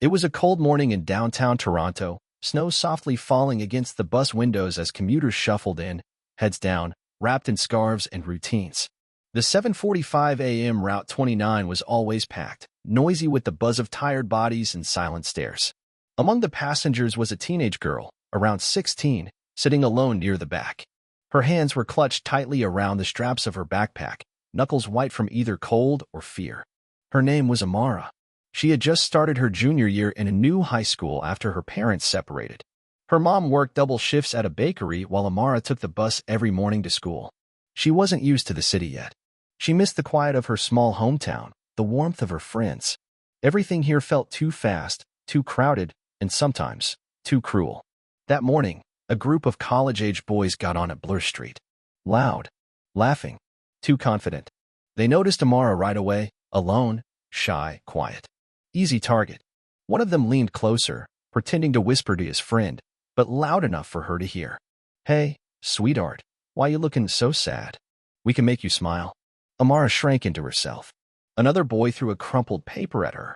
It was a cold morning in downtown Toronto, snow softly falling against the bus windows as commuters shuffled in, heads down, wrapped in scarves and routines. The 7:45 a.m. Route 29 was always packed, noisy with the buzz of tired bodies and silent stares. Among the passengers was a teenage girl, around 16, sitting alone near the back. Her hands were clutched tightly around the straps of her backpack, knuckles white from either cold or fear. Her name was Amara. She had just started her junior year in a new high school after her parents separated. Her mom worked double shifts at a bakery while Amara took the bus every morning to school. She wasn't used to the city yet. She missed the quiet of her small hometown, the warmth of her friends. Everything here felt too fast, too crowded, and sometimes too cruel. That morning, a group of college-age boys got on at Bloor Street. Loud, laughing, too confident. They noticed Amara right away, alone, shy, quiet. Easy target. One of them leaned closer, pretending to whisper to his friend, but loud enough for her to hear. "Hey, sweetheart, why you looking so sad? We can make you smile." Amara shrank into herself. Another boy threw a crumpled paper at her.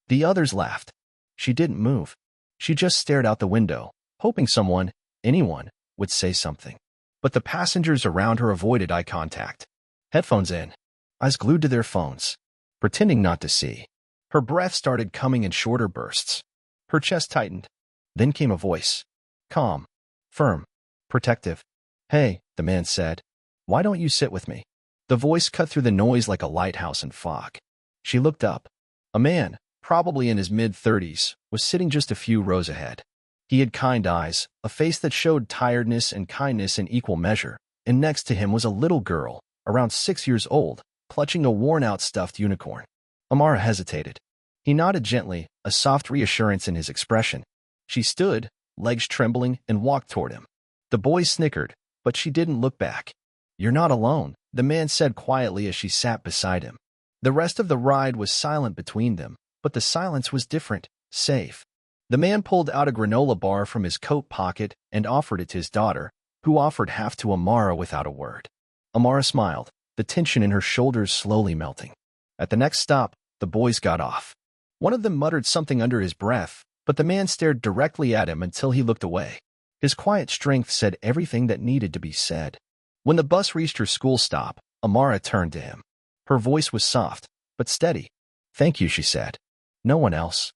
The others laughed. She didn't move. She just stared out the window, hoping someone, anyone, would say something. But the passengers around her avoided eye contact. Headphones in, eyes glued to their phones, pretending not to see. Her breath started coming in shorter bursts. Her chest tightened. Then came a voice. Calm, firm, protective. "Hey," the man said. "Why don't you sit with me?" The voice cut through the noise like a lighthouse in fog. She looked up. A man, probably in his mid-30s, was sitting just a few rows ahead. He had kind eyes, a face that showed tiredness and kindness in equal measure, and next to him was a little girl, around 6 years old, clutching a worn-out stuffed unicorn. Amara hesitated. He nodded gently, a soft reassurance in his expression. She stood, legs trembling, and walked toward him. The boy snickered, but she didn't look back. "You're not alone," the man said quietly as she sat beside him. The rest of the ride was silent between them, but the silence was different, safe. The man pulled out a granola bar from his coat pocket and offered it to his daughter, who offered half to Amara without a word. Amara smiled, the tension in her shoulders slowly melting. At the next stop, the boys got off. One of them muttered something under his breath, but the man stared directly at him until he looked away. His quiet strength said everything that needed to be said. When the bus reached her school stop, Amara turned to him. Her voice was soft, but steady. "Thank you," she said. "No one else."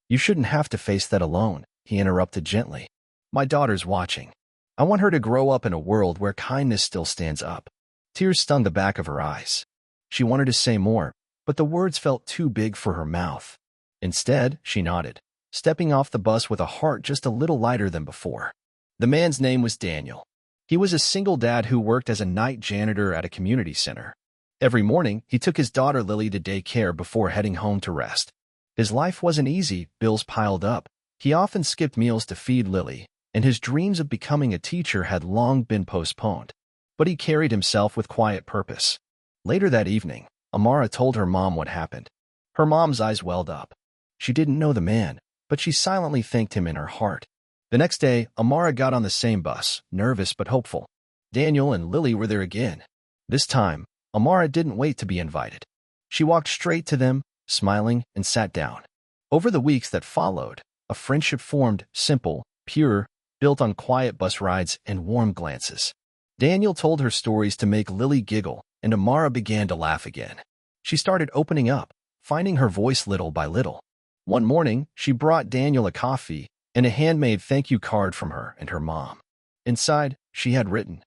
"You shouldn't have to face that alone," he interrupted gently. "My daughter's watching. I want her to grow up in a world where kindness still stands up." Tears stung the back of her eyes. She wanted to say more, but the words felt too big for her mouth. Instead, she nodded, stepping off the bus with a heart just a little lighter than before. The man's name was Daniel. He was a single dad who worked as a night janitor at a community center. Every morning, he took his daughter Lily to daycare before heading home to rest. His life wasn't easy, bills piled up. He often skipped meals to feed Lily, and his dreams of becoming a teacher had long been postponed. But he carried himself with quiet purpose. Later that evening, Amara told her mom what happened. Her mom's eyes welled up. She didn't know the man, but she silently thanked him in her heart. The next day, Amara got on the same bus, nervous but hopeful. Daniel and Lily were there again. This time, Amara didn't wait to be invited. She walked straight to them, smiling, and sat down. Over the weeks that followed, a friendship formed, simple, pure, built on quiet bus rides and warm glances. Daniel told her stories to make Lily giggle, and Amara began to laugh again. She started opening up, finding her voice little by little. One morning, she brought Daniel a coffee and a handmade thank you card from her and her mom. Inside, she had written,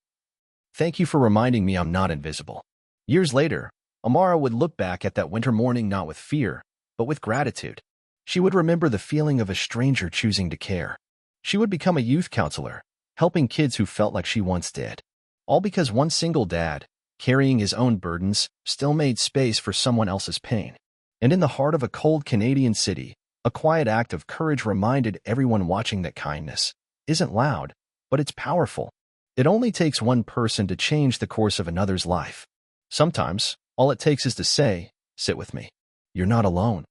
"Thank you for reminding me I'm not invisible." Years later, Amara would look back at that winter morning not with fear, but with gratitude. She would remember the feeling of a stranger choosing to care. She would become a youth counselor, helping kids who felt like she once did. All because one single dad, carrying his own burdens, still made space for someone else's pain. And in the heart of a cold Canadian city, a quiet act of courage reminded everyone watching that kindness isn't loud, but it's powerful. It only takes one person to change the course of another's life. Sometimes, all it takes is to say, "Sit with me. You're not alone."